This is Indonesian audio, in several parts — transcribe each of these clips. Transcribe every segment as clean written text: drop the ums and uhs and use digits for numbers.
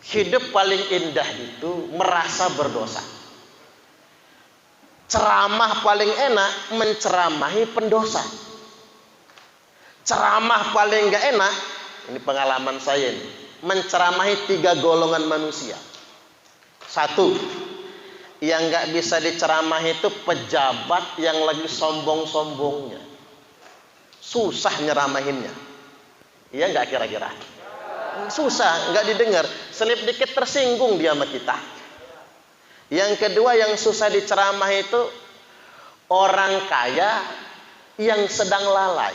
Hidup paling indah itu merasa berdosa. Ceramah paling enak menceramahi pendosa. Ceramah paling gak enak, ini pengalaman saya nih, menceramahi 3 golongan manusia. 1, yang gak bisa diceramahi itu pejabat yang lagi sombong-sombongnya. Susah nyeramahinnya. Iya gak kira-kira? Susah, gak didengar. Selip dikit tersinggung dia sama kita. Yang kedua yang susah diceramahi itu orang kaya yang sedang lalai.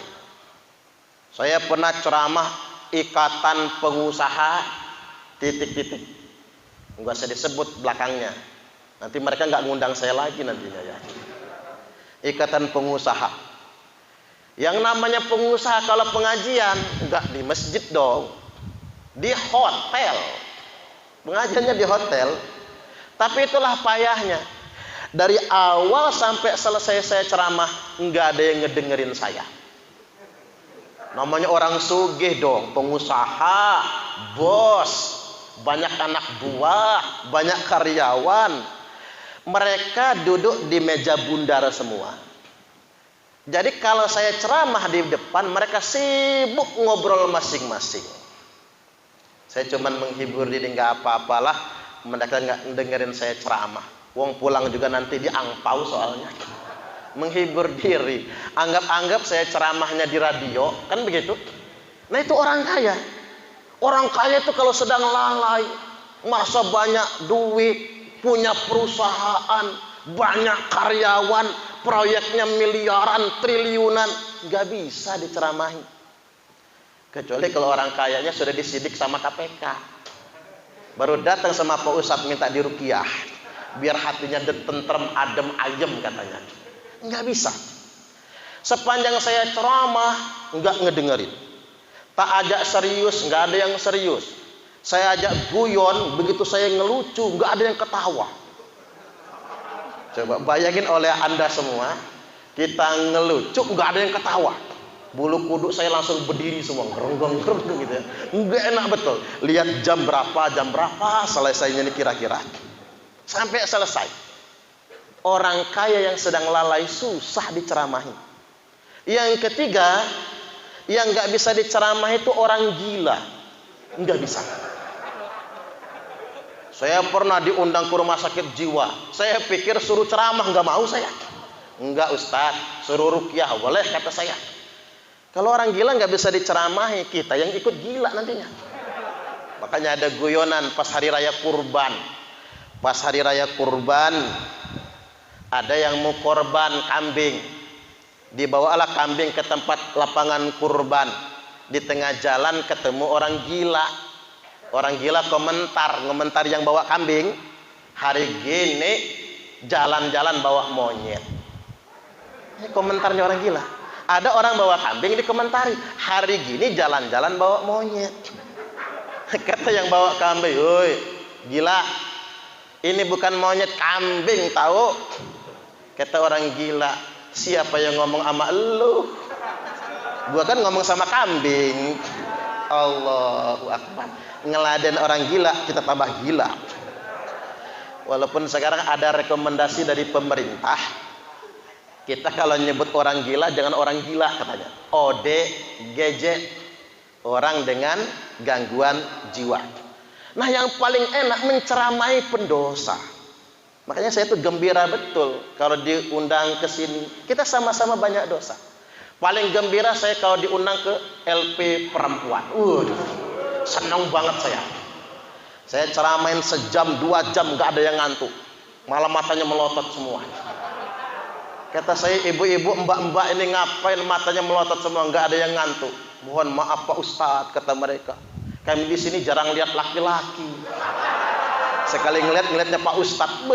Saya pernah ceramah ikatan pengusaha titik-titik. Enggak usah disebut belakangnya. Nanti mereka nggak ngundang saya lagi nantinya ya. Ikatan pengusaha. Yang namanya pengusaha kalau pengajian nggak di masjid dong, di hotel. Pengajiannya di hotel. Tapi itulah payahnya. Dari awal sampai selesai saya ceramah nggak ada yang ngedengerin saya. Namanya orang sugih dong, pengusaha, bos, banyak anak buah, banyak karyawan. Mereka duduk di meja bundar semua. Jadi kalau saya ceramah di depan, mereka sibuk ngobrol masing-masing. Saya cuma menghibur diri, nggak apa-apalah. Mereka nggak dengerin saya ceramah. Wong pulang juga nanti diangpau soalnya. Menghibur diri, anggap-anggap saya ceramahnya di radio, kan begitu. Nah itu orang kaya. Orang kaya itu kalau sedang lalai, masa banyak duit, punya perusahaan, banyak karyawan, proyeknya miliaran, triliunan, nggak bisa diceramahi. Kecuali kalau orang kayanya sudah disidik sama KPK, baru datang sama Pak Ustadz minta diruqyah, biar hatinya tentrem, adem, ayem katanya. Nggak bisa. Sepanjang saya ceramah nggak ngedengerin. Tak ajak serius nggak ada yang serius. Saya ajak guyon, begitu saya ngelucu nggak ada yang ketawa. Coba bayangin oleh Anda semua, kita ngelucu nggak ada yang ketawa. Bulu kuduk saya langsung berdiri semua, gerung-gerung gitu ya. Nggak enak betul. Lihat jam berapa selesainya ini kira-kira. Sampai selesai. Orang kaya yang sedang lalai susah diceramahi. Yang ketiga, yang nggak bisa diceramahi itu orang gila, nggak bisa. Saya pernah diundang ke rumah sakit jiwa. Saya pikir suruh ceramah, nggak mau saya. Enggak Ustadz, suruh ruqyah boleh kata saya. Kalau orang gila nggak bisa diceramahi, kita yang ikut gila nantinya. Makanya ada guyonan pas hari raya kurban. Pas hari raya kurban, ada yang mau korban kambing, dibawalah kambing ke tempat lapangan kurban. Di tengah jalan ketemu orang gila. Orang gila komentar yang bawa kambing, hari gini jalan-jalan bawa monyet. Ini komentarnya orang gila. Ada orang bawa kambing dikomentari, hari gini jalan-jalan bawa monyet. Kata yang bawa kambing, "Woi, gila. Ini bukan monyet, kambing tahu." Kata orang gila, "Siapa yang ngomong sama elu? Gua kan ngomong sama kambing." Allahu Akbar. Ngeladen orang gila, kita tambah gila. Walaupun sekarang ada rekomendasi dari pemerintah, kita kalau nyebut orang gila jangan orang gila katanya. ODGJ, orang dengan gangguan jiwa. Nah yang paling enak menceramahi pendosa. Makanya saya tuh gembira betul kalau diundang ke sini. Kita sama-sama banyak dosa. Paling gembira saya kalau diundang ke LP perempuan. Senang banget saya. Saya ceramain sejam, 2 jam nggak ada yang ngantuk. Malah matanya melotot semua. Kata saya, ibu-ibu, mbak-mbak ini ngapain matanya melotot semua, nggak ada yang ngantuk. Mohon maaf Pak Ustadz, kata mereka. Kami di sini jarang lihat laki-laki. Sekali ngeliatnya Pak Ustadz,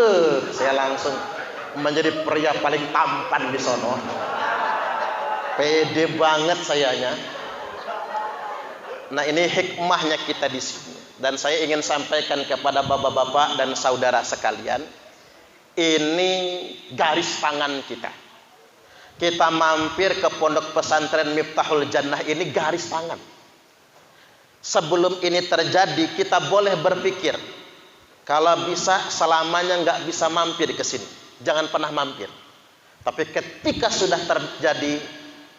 saya langsung menjadi pria paling tampan di sono. Pede banget sayanya. Nah ini hikmahnya kita di sini. Dan saya ingin sampaikan kepada bapak-bapak dan saudara sekalian, ini garis tangan kita. Kita mampir ke pondok pesantren Miftahul Jannah ini garis tangan. Sebelum ini terjadi, kita boleh berpikir, kalau bisa selamanya nggak bisa mampir ke sini. Jangan pernah mampir. Tapi ketika sudah terjadi,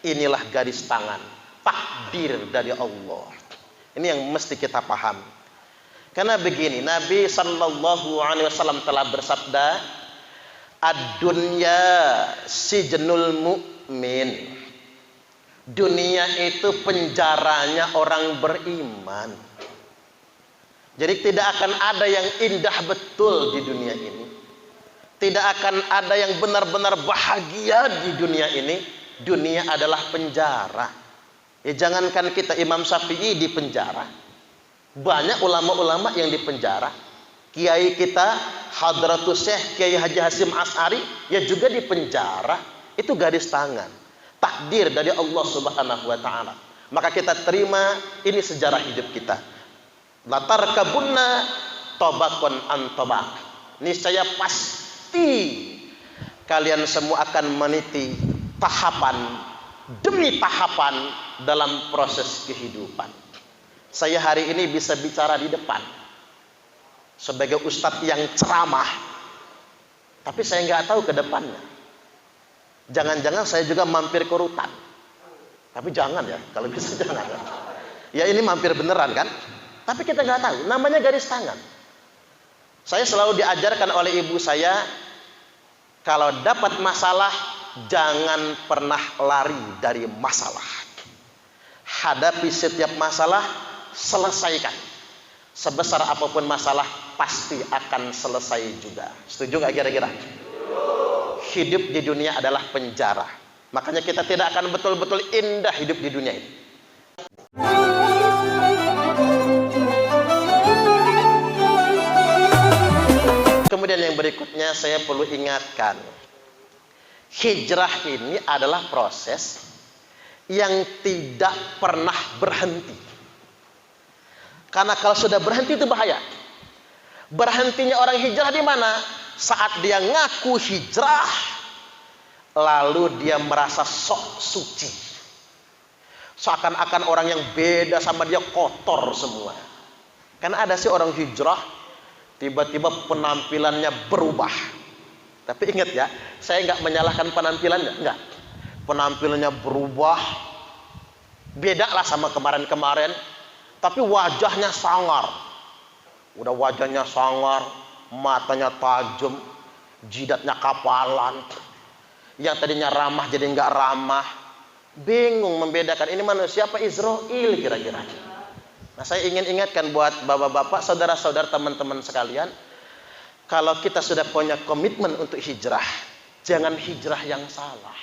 inilah garis tangan, takdir dari Allah. Ini yang mesti kita paham. Karena begini, Nabi Sallallahu Alaihi Wasallam telah bersabda, ad-dunya sijnul mu'min. Dunia itu penjaranya orang beriman. Jadi tidak akan ada yang indah betul di dunia ini. Tidak akan ada yang benar-benar bahagia di dunia ini. Dunia adalah penjara. Ya jangankan kita, Imam Syafi'i di penjara. Banyak ulama-ulama yang di penjara. Kiai kita Hadratus Syekh Kiai Haji Hasyim Asy'ari ya juga di penjara. Itu garis tangan, takdir dari Allah Subhanahu wa taala. Maka kita terima ini sejarah hidup kita. Latar kabunna tobakon antobak. Niscaya pasti kalian semua akan meniti tahapan demi tahapan dalam proses kehidupan. Saya hari ini bisa bicara di depan sebagai ustadz yang ceramah, tapi saya nggak tahu ke depannya. Jangan-jangan saya juga mampir ke rutan, tapi jangan ya, kalau bisa jangan. Ya ini mampir beneran kan? Tapi kita nggak tahu. Namanya garis tangan. Saya selalu diajarkan oleh ibu saya, kalau dapat masalah jangan pernah lari dari masalah. Hadapi setiap masalah, selesaikan. Sebesar apapun masalah pasti akan selesai juga. Setuju nggak kira-kira? Hidup di dunia adalah penjara. Makanya kita tidak akan betul-betul indah hidup di dunia ini. Kemudian yang berikutnya saya perlu ingatkan, hijrah ini adalah proses yang tidak pernah berhenti. Karena kalau sudah berhenti itu bahaya. Berhentinya orang hijrah di mana? Saat dia ngaku hijrah, lalu dia merasa sok suci. Seakan-akan orang yang beda sama dia kotor semua. Karena ada sih orang hijrah, tiba-tiba penampilannya berubah. Tapi ingat ya, saya nggak menyalahkan penampilannya, nggak. Penampilannya berubah, beda lah sama kemarin-kemarin. Tapi wajahnya sangar. Udah wajahnya sangar, matanya tajam, jidatnya kapalan. Yang tadinya ramah jadi nggak ramah. Bingung membedakan ini manusia apa Israel kira-kira. Nah saya ingin ingatkan buat bapak-bapak, saudara-saudara, teman-teman sekalian, kalau kita sudah punya komitmen untuk hijrah, jangan hijrah yang salah.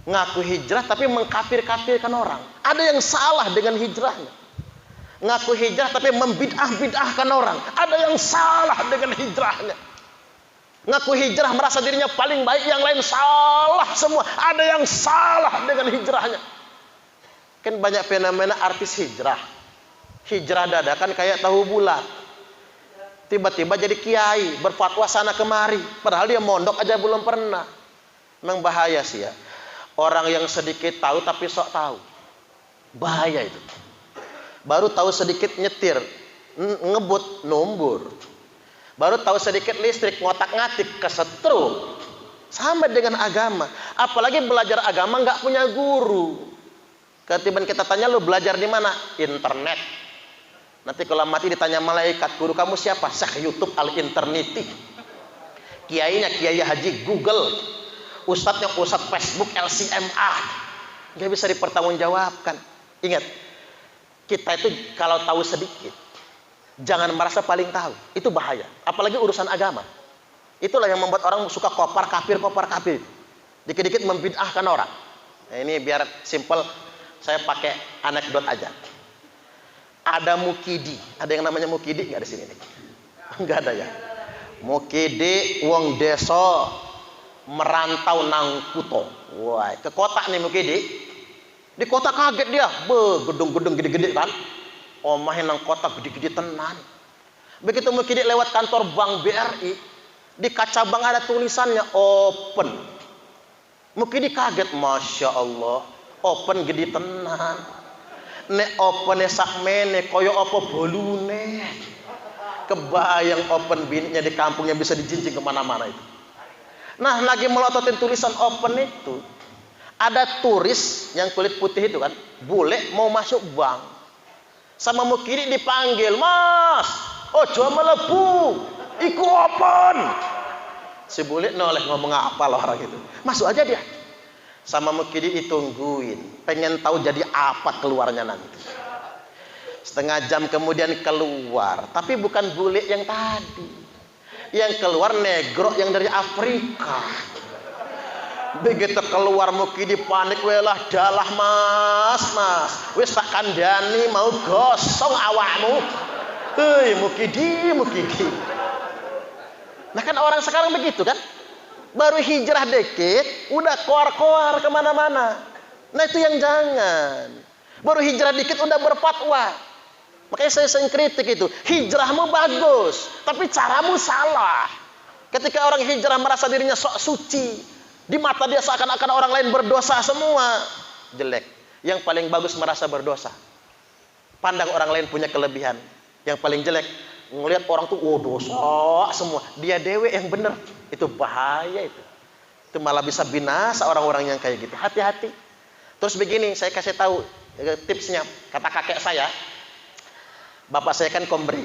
Ngaku hijrah tapi mengkafir-kafirkan orang. Ada yang salah dengan hijrahnya. Ngaku hijrah tapi membid'ah-bid'ahkan orang. Ada yang salah dengan hijrahnya. Ngaku hijrah merasa dirinya paling baik, yang lain salah semua. Ada yang salah dengan hijrahnya. Kan banyak fenomena artis hijrah. Hijrah dadakan kayak tahu bulat. Tiba-tiba jadi kiai, berfatwa sana kemari. Padahal dia mondok aja belum pernah. Memang bahaya sih ya. Orang yang sedikit tahu tapi sok tahu. Bahaya itu. Baru tahu sedikit nyetir, ngebut, numbur. Baru tahu sedikit listrik, ngotak-ngatik, kesetrum. Sama dengan agama. Apalagi belajar agama nggak punya guru. Ketiban kita tanya, lu belajar di mana? Internet. Nanti kalau mati ditanya malaikat, guru kamu siapa? Syekh YouTube al-interneti. Kiainya Kiai Haji Google. Ustadznya Ustadz Facebook LCMA. Nggak bisa dipertanggungjawabkan. Ingat, kita itu kalau tahu sedikit, jangan merasa paling tahu. Itu bahaya. Apalagi urusan agama. Itulah yang membuat orang suka kopar kafir. Dikit-dikit membid'ahkan orang. Nah, ini biar simple, saya pakai anekdot aja. Ada mukidi. Ada yang namanya mukidi nggak di sini nih? Nggak ada ya. Mukidi wong deso merantau nang kuto. Wah, ke kota nih mukidi. Di kota kaget dia, gedung-gedung gede-gede kan. Omahin nang kota gede-gede tenan. Begitu mukidi lewat kantor Bank BRI, di kaca bank ada tulisannya open. Mukidi kaget, Masya Allah, open gede tenan. nek opene sakmene koyo apa bolune. Kebayang open bininya di kampung yang bisa dijinjing kemana-mana itu. Nah, lagi melototin tulisan open itu, ada turis yang kulit putih itu kan, bule mau masuk bank. Sama mukiri dipanggil, "Mas, ojo melebu, iku open." Si bule noleh ngomong apa loh orang itu. Masuk aja dia. Sama mukiri ditungguin, pengen tahu jadi apa keluarnya nanti. Setengah jam kemudian keluar, tapi bukan bule yang tadi. Yang keluar negro yang dari Afrika. Begitu keluar Mukidi panik, welah dalah mas, wis tak kandani mau gosong awakmu. Hei Mukidi. Nah kan orang sekarang begitu kan, baru hijrah dikit, udah koar-koar kemana-mana. Nah itu yang jangan. Baru hijrah dikit udah berfatwa. Makanya saya sering kritik itu, hijrahmu bagus, tapi caramu salah. Ketika orang hijrah merasa dirinya sok suci, di mata dia seakan-akan orang lain berdosa semua, jelek. Yang paling bagus merasa berdosa. Pandang orang lain punya kelebihan. Yang paling jelek, ngelihat orang tuh, oh dosa semua. Dia dewe yang benar, itu bahaya itu. Itu malah bisa binasa orang-orang yang kayak gitu. Hati-hati. Terus begini, saya kasih tahu tipsnya. Kata kakek saya, bapak saya kan kombring,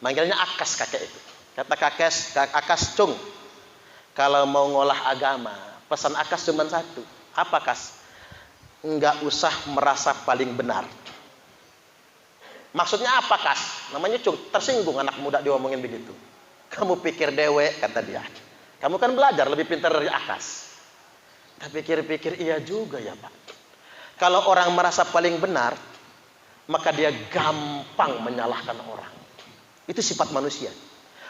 manggilnya Akas kakek itu. Kata Akas Cung, kalau mau ngolah agama, pesan Akas cuma satu. Apa Kas? Enggak usah merasa paling benar. Maksudnya apa Kas? Namanya Cung, tersinggung anak muda diomongin begitu. Kamu pikir dewe, kata dia. Kamu kan belajar lebih pintar dari Akas. Tapi pikir-pikir iya juga ya Pak. Kalau orang merasa paling benar, maka dia gampang menyalahkan orang. Itu sifat manusia.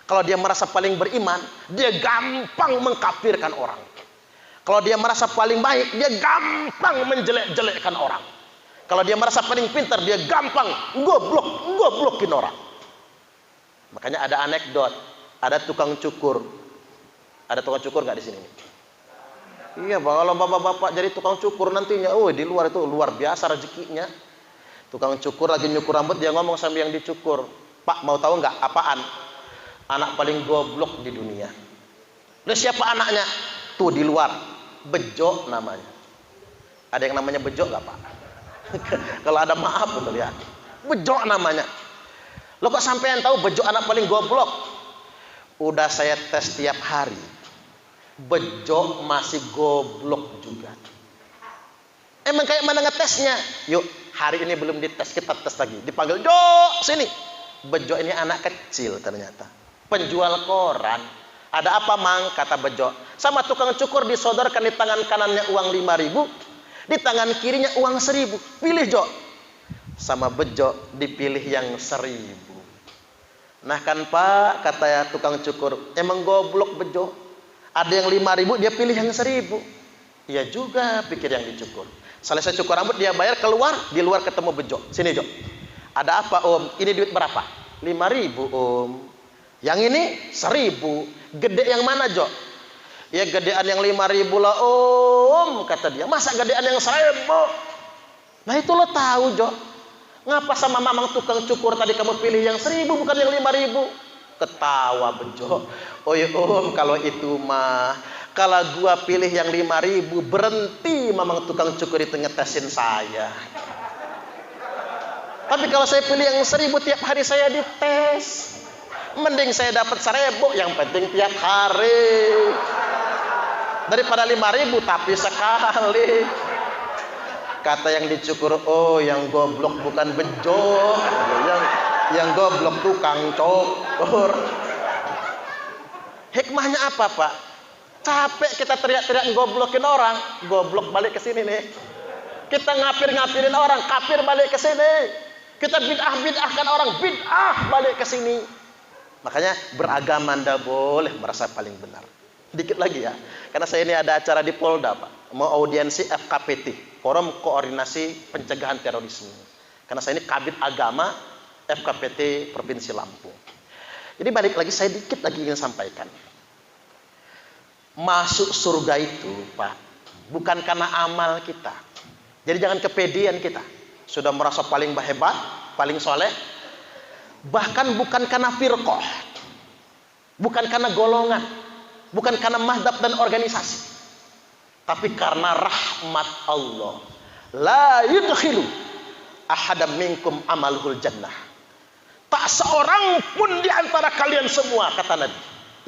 Kalau dia merasa paling beriman, dia gampang mengkafirkan orang. Kalau dia merasa paling baik, dia gampang menjelek-jelekkan orang. Kalau dia merasa paling pintar, dia gampang ngoblokin orang. Makanya ada anekdot, ada tukang cukur. Ada tukang cukur nggak di sini? Iya, kalau bapak-bapak jadi tukang cukur nantinya, di luar itu luar biasa rezekinya. Tukang cukur lagi nyukur rambut, dia ngomong sambil yang dicukur, "Pak, mau tahu nggak apaan anak paling goblok di dunia?" Lalu siapa anaknya? Tuh di luar, Bejo namanya. Ada yang namanya Bejo nggak Pak? Kalau ada maaf betul ya. Bejo namanya. Lo kok sampean tahu Bejo anak paling goblok? Udah saya tes tiap hari. Bejo masih goblok juga. Emang kayak mana ngetesnya? Yuk, hari ini belum dites, kita tes lagi. Dipanggil, "Jo, sini." Bejo ini anak kecil ternyata. Penjual koran. "Ada apa Mang?" kata Bejo. Sama tukang cukur disodorkan di tangan kanannya uang 5.000, di tangan kirinya uang 1.000. Pilih Jo. Sama Bejo dipilih yang 1.000. Nah kan Pak, kata ya tukang cukur, emang goblok Bejo. Ada yang 5.000, dia pilih yang 1.000. Iya juga, pikir yang dicukur. Selesai cukur rambut, dia bayar, keluar, di luar ketemu Bejo. "Sini Jo, ada apa Om? Ini duit berapa?" 5.000 Om. "Yang ini 1.000. Gede yang mana Jo?" "Ya gedean yang 5.000 lah Om," kata dia. "Masa gedean yang 1.000? Nah itu lo tahu Jo. Ngapa sama mamang tukang cukur tadi kamu pilih yang 1.000 bukan yang 5.000? Ketawa Bejo. "Oh ya Om, kalau itu mah, kalau gua pilih yang 5.000, berhenti mamang tukang cukur itu ngetesin saya. Tapi kalau saya pilih yang 1.000, tiap hari saya dites. Mending saya dapat 1.000, yang penting tiap hari. Daripada 5.000 tapi sekali." Kata yang dicukur, "Oh yang goblok bukan Bejo, yang goblok tukang cukur." Hikmahnya apa Pak? Capek kita teriak-teriak goblokin orang, goblok balik ke sini nih. Kita ngapir-ngapirin orang, kafir balik ke sini. Kita bid'ah-bid'ahkan orang, bid'ah balik ke sini. Makanya beragama ndak boleh merasa paling benar. Dikit lagi ya, karena saya ini ada acara di Polda Pak, mau audiensi FKPT, Forum Koordinasi Pencegahan Terorisme. Karena saya ini kabid agama FKPT Provinsi Lampung. Jadi balik lagi, saya dikit lagi ingin sampaikan. Masuk surga itu Pak, bukan karena amal kita. Jadi jangan kepedean kita. sudah merasa paling hebat, paling soleh. Bahkan bukan karena firqah, bukan karena golongan, bukan karena mazhab dan organisasi, tapi karena rahmat Allah. La yudkhilu ahadam minkum amaluhul jannah. Tak seorang pun di antara kalian semua, kata Nabi,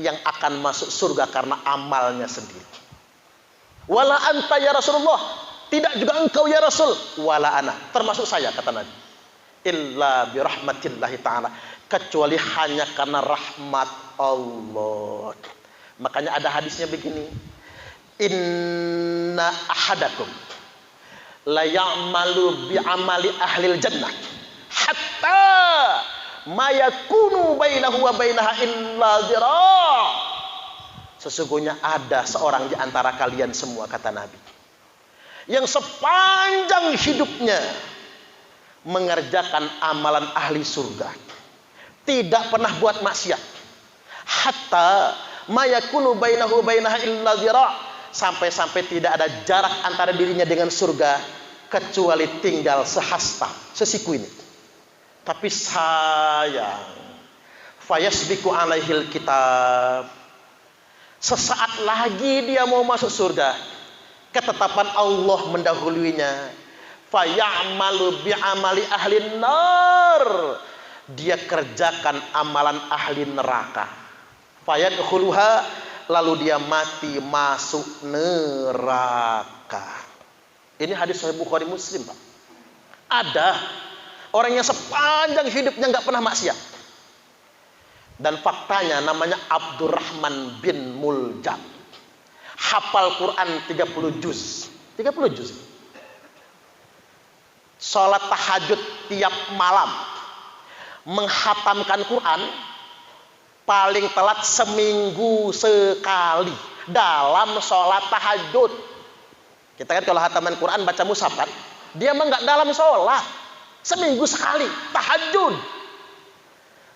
yang akan masuk surga karena amalnya sendiri. Wala anta ya Rasulullah, tidak juga engkau ya Rasul. Wala ana, termasuk saya, kata Nabi. Illa birahmatillahi ta'ala, kecuali hanya karena rahmat Allah. Makanya ada hadisnya begini, inna ahadakum la ya'malu bi'amali ahlil jannah hatta ma yakunu bainahu wa bainaha illa dhira'. Sesungguhnya ada seorang di antara kalian semua, kata Nabi, yang sepanjang hidupnya mengerjakan amalan ahli surga, tidak pernah buat maksiat, hatta ma yakunu bainahu wa bainaha illa dhira', sampai-sampai tidak ada jarak antara dirinya dengan surga kecuali tinggal sehasta, sesiku ini. Tapi sayang, fayasbiku alaihil kitab, sesaat lagi dia mau masuk surga, ketetapan Allah mendahuluinya. Fayamalu bi'amali ahli nar, dia kerjakan amalan ahli neraka. Fayadkhuluha, lalu dia mati masuk neraka. Ini hadis Sahih Bukhari Muslim, Pak. Ada orang yang sepanjang hidupnya nggak pernah maksiat, dan faktanya namanya Abdurrahman bin Muljam, hafal Quran 30 juz. 30 juz. Sholat tahajud tiap malam, menghatamkan Quran paling telat seminggu sekali dalam sholat tahajud. Kita kan kalau hataman Quran baca mushaf kan, dia mah nggak dalam sholat, seminggu sekali tahajud.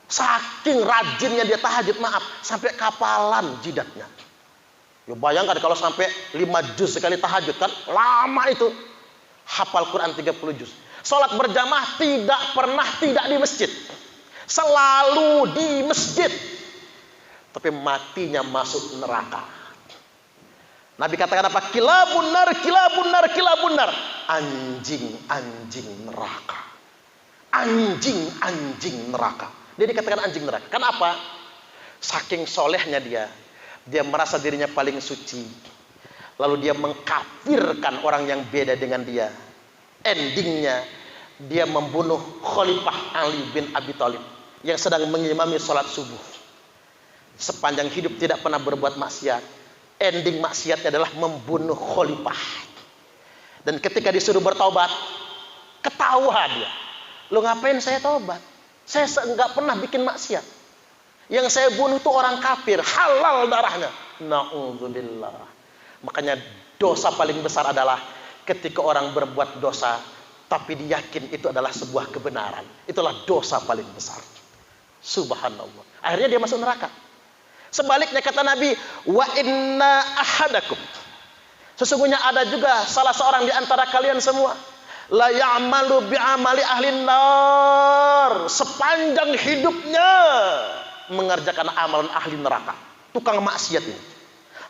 Saking rajinnya dia tahajud, maaf, sampai kapalan jidatnya. Ya bayangkan kalau sampai 5 juz sekali tahajud, kan lama itu. Hafal Quran 30 juz. Sholat berjamaah tidak pernah tidak di masjid, selalu di masjid. Tapi matinya masuk neraka. Nabi katakan apa? Kilabun nar, kilabun nar, kilabun nar. Anjing-anjing neraka. Anjing-anjing neraka. Dia dikatakan anjing neraka. Kenapa? Saking solehnya dia. Dia merasa dirinya paling suci. Lalu dia mengkafirkan orang yang beda dengan dia. Endingnya dia membunuh Khalifah Ali bin Abi Thalib yang sedang mengimami sholat subuh. Sepanjang hidup tidak pernah berbuat maksiat. Ending maksiatnya adalah membunuh Khalifah. Dan ketika disuruh bertobat, ketawa dia. Lo ngapain saya tobat? Saya nggak pernah bikin maksiat. Yang saya bunuh itu orang kafir, halal darahnya. Na'udzubillah. Makanya dosa paling besar adalah ketika orang berbuat dosa tapi diyakin itu adalah sebuah kebenaran. Itulah dosa paling besar. Subhanallah. Akhirnya dia masuk neraka. Sebaliknya kata Nabi, wa inna ahadakum, sesungguhnya ada juga salah seorang di antara kalian semua, la ya'malu bi'amali ahli nar, sepanjang hidupnya mengerjakan amalan ahli neraka, tukang maksiat ini.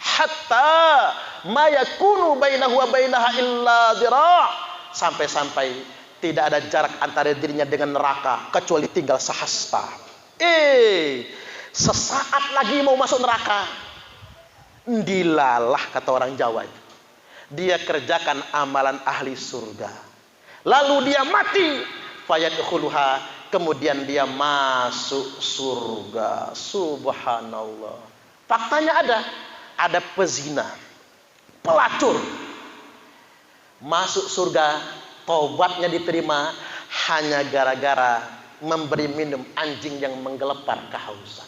Hatta ma yakunu bainahu wa bainaha illa dhira', sampai-sampai tidak ada jarak antara dirinya dengan neraka kecuali tinggal sehasta. Sesaat lagi mau masuk neraka, dilalah kata orang Jawa itu. Dia kerjakan amalan ahli surga, lalu dia mati, fayadkhuluha, kemudian dia masuk surga. Subhanallah. Faktanya ada pezina, pelacur, masuk surga, taubatnya diterima hanya gara-gara memberi minum anjing yang menggelepar kehausan.